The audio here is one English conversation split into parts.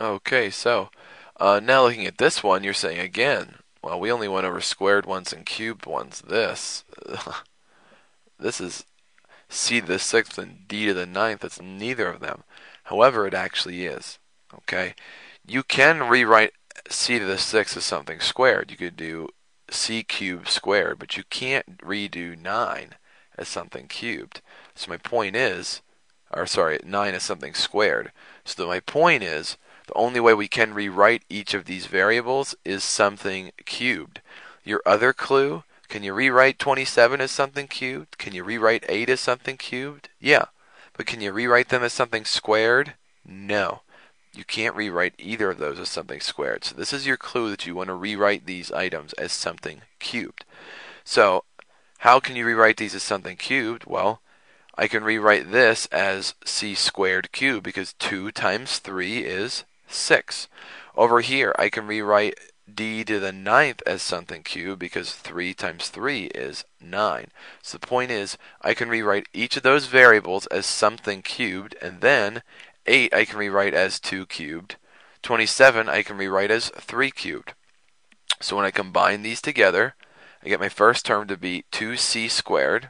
Okay, so now looking at this one, you're saying again, well, we only went over squared ones and cubed ones. This is c to the sixth and d to the ninth. It's neither of them. However, it actually is. Okay, you can rewrite c to the sixth as something squared. You could do c cubed squared, but you can't redo 9 as something cubed. So my point is, or sorry, 9 as something squared. So my point is, the only way we can rewrite each of these variables is something cubed. Your other clue, can you rewrite 27 as something cubed? Can you rewrite 8 as something cubed? Yeah. But can you rewrite them as something squared? No. You can't rewrite either of those as something squared. So this is your clue that you want to rewrite these items as something cubed. So how can you rewrite these as something cubed? Well, I can rewrite this as c squared cubed because 2 times 3 is 6. Over here, I can rewrite d to the ninth as something cubed because 3 times 3 is 9. So the point is, I can rewrite each of those variables as something cubed, and then 8 I can rewrite as 2 cubed. 27 I can rewrite as 3 cubed. So when I combine these together, I get my first term to be 2c squared,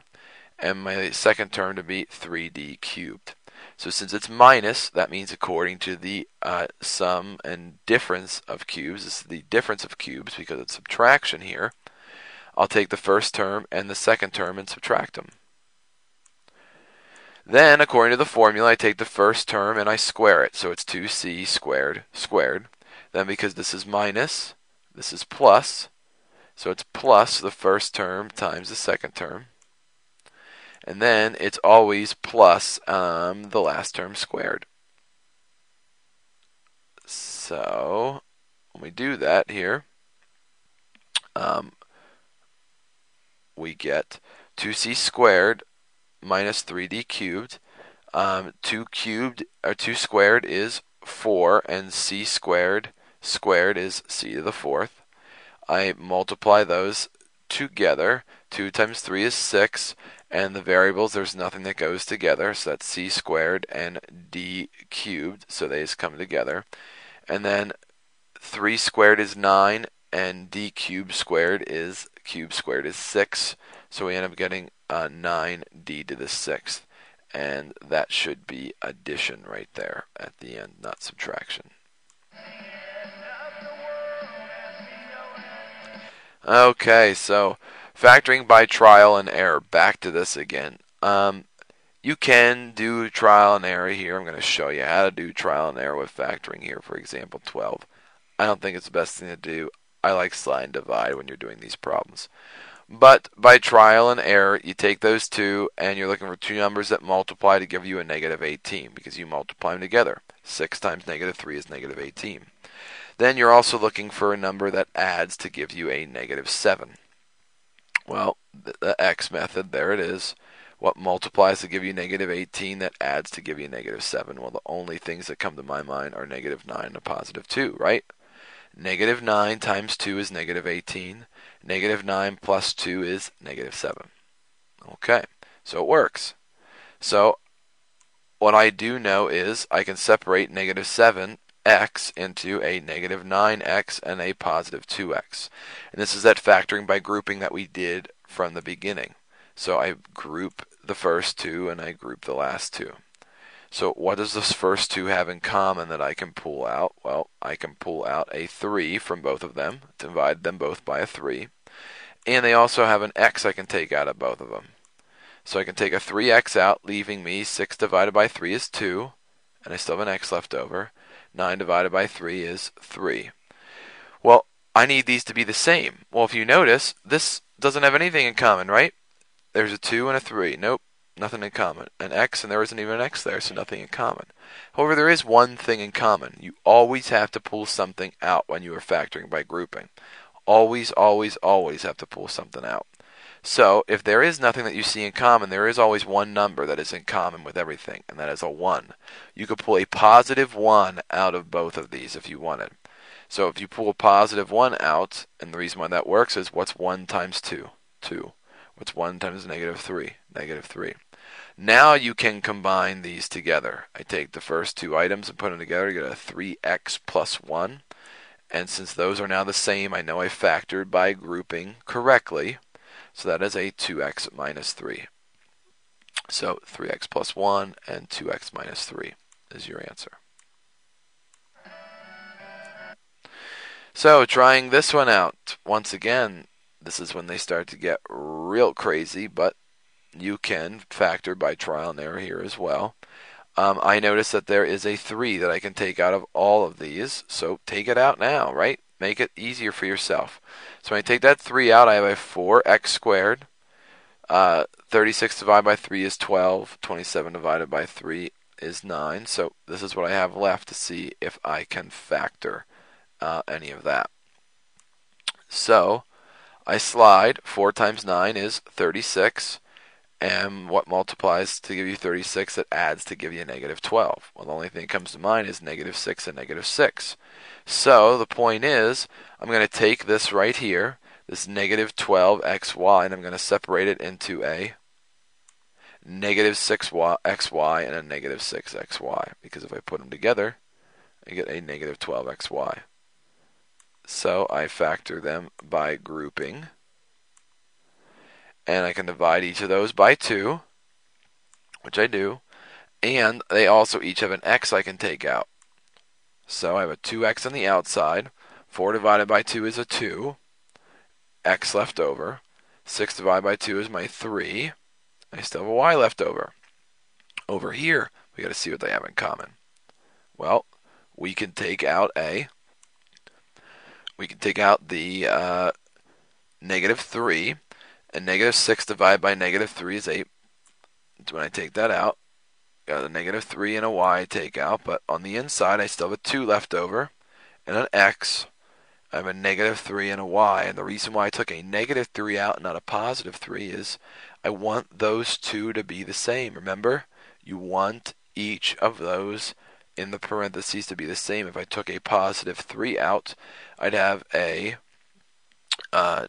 and my second term to be 3d cubed. So since it's minus, that means according to the sum and difference of cubes, this is the difference of cubes because it's subtraction here, I'll take the first term and the second term and subtract them. Then, according to the formula, I take the first term and I square it. So it's 2c squared squared. Then because this is minus, this is plus. So it's plus the first term times the second term. And then it's always plus the last term squared. So when we do that here, we get 2c squared minus 3d cubed. 2 squared is 4, and c squared is c to the fourth. I multiply those together. 2 times 3 is 6, and the variables, there's nothing that goes together, so that's c squared and d cubed, so they just come together. And then 3 squared is 9, and d cubed squared is 6, so we end up getting 9d to the sixth, and that should be addition right there at the end, not subtraction. Okay, so factoring by trial and error. Back to this again. You can do trial and error here. I'm going to show you how to do trial and error with factoring here, for example, 12. I don't think it's the best thing to do. I like slide and divide when you're doing these problems. But by trial and error, you take those two, and you're looking for two numbers that multiply to give you a negative 18, because you multiply them together. 6 times negative 3 is negative 18. Then you're also looking for a number that adds to give you a negative 7. Well, the X method, there it is. What multiplies to give you negative 18 that adds to give you negative 7? Well, the only things that come to my mind are negative 9 and a positive 2, right? Negative 9 times 2 is negative 18. Negative 9 plus 2 is negative 7. Okay, so it works. So what I do know is I can separate negative 7x into a negative 9x and a positive 2x. And this is that factoring by grouping that we did from the beginning. So I group the first two and I group the last two. So what does this first two have in common that I can pull out? Well, I can pull out a 3 from both of them, divide them both by a 3. And they also have an x I can take out of both of them. So I can take a 3x out, leaving me 6 divided by 3 is 2, and I still have an x left over. 9 divided by 3 is 3. Well, I need these to be the same. Well, if you notice, this doesn't have anything in common, right? There's a 2 and a 3. Nope, nothing in common. An x, and there isn't even an x there, so nothing in common. However, there is one thing in common. You always have to pull something out when you are factoring by grouping. Always, always, always have to pull something out. So, if there is nothing that you see in common, there is always one number that is in common with everything, and that is a 1. You could pull a positive 1 out of both of these if you wanted. So if you pull a positive 1 out, and the reason why that works is what's 1 times 2? 2. What's 1 times negative 3? Negative 3. Now you can combine these together. I take the first two items and put them together to get a 3x plus 1. And since those are now the same, I know I factored by grouping correctly. So that is a 2x minus 3. So 3x plus 1 and 2x minus 3 is your answer. So trying this one out, once again, this is when they start to get real crazy, but you can factor by trial and error here as well. I notice that there is a 3 that I can take out of all of these, so take it out now, right? Make it easier for yourself. So when I take that 3 out, I have a 4x squared. 36 divided by 3 is 12. 27 divided by 3 is 9. So this is what I have left to see if I can factor any of that. So I slide. 4 times 9 is 36. And what multiplies to give you 36 that adds to give you a negative 12? Well, the only thing that comes to mind is negative 6 and negative 6. So the point is, I'm going to take this right here, this negative 12xy, and I'm going to separate it into a negative 6xy and a negative 6xy. Because if I put them together, I get a negative 12xy. So I factor them by grouping. And I can divide each of those by 2, which I do. And they also each have an x I can take out. So I have a 2x on the outside. 4 divided by 2 is a 2. X left over. 6 divided by 2 is my 3. I still have a y left over. Over here, we got to see what they have in common. Well, we can take out the negative 3. And negative 6 divided by negative 3 is 8. So when I take that out, got a negative 3 and a y I take out. But on the inside, I still have a 2 left over and an x. I have a negative 3 and a y. And the reason why I took a negative 3 out and not a positive 3 is I want those two to be the same. Remember, you want each of those in the parentheses to be the same. If I took a positive 3 out, I'd have a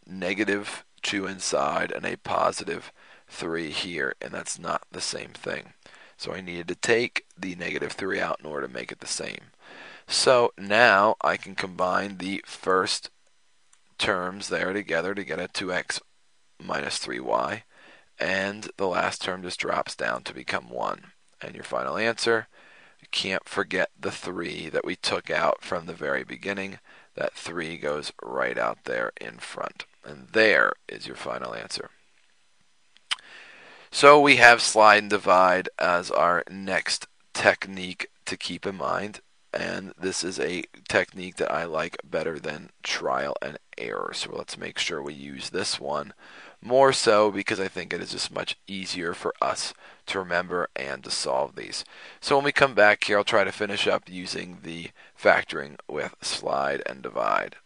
negative 2 inside and a positive 3 here, and that's not the same thing. So I needed to take the negative 3 out in order to make it the same. So now I can combine the first terms there together to get a 2x minus 3y, and the last term just drops down to become 1. And your final answer, you can't forget the 3 that we took out from the very beginning. That 3 goes right out there in front. And there is your final answer. So we have slide and divide as our next technique to keep in mind. And this is a technique that I like better than trial and error. So let's make sure we use this one more so because I think it is just much easier for us to remember and to solve these. So when we come back here, I'll try to finish up using the factoring with slide and divide.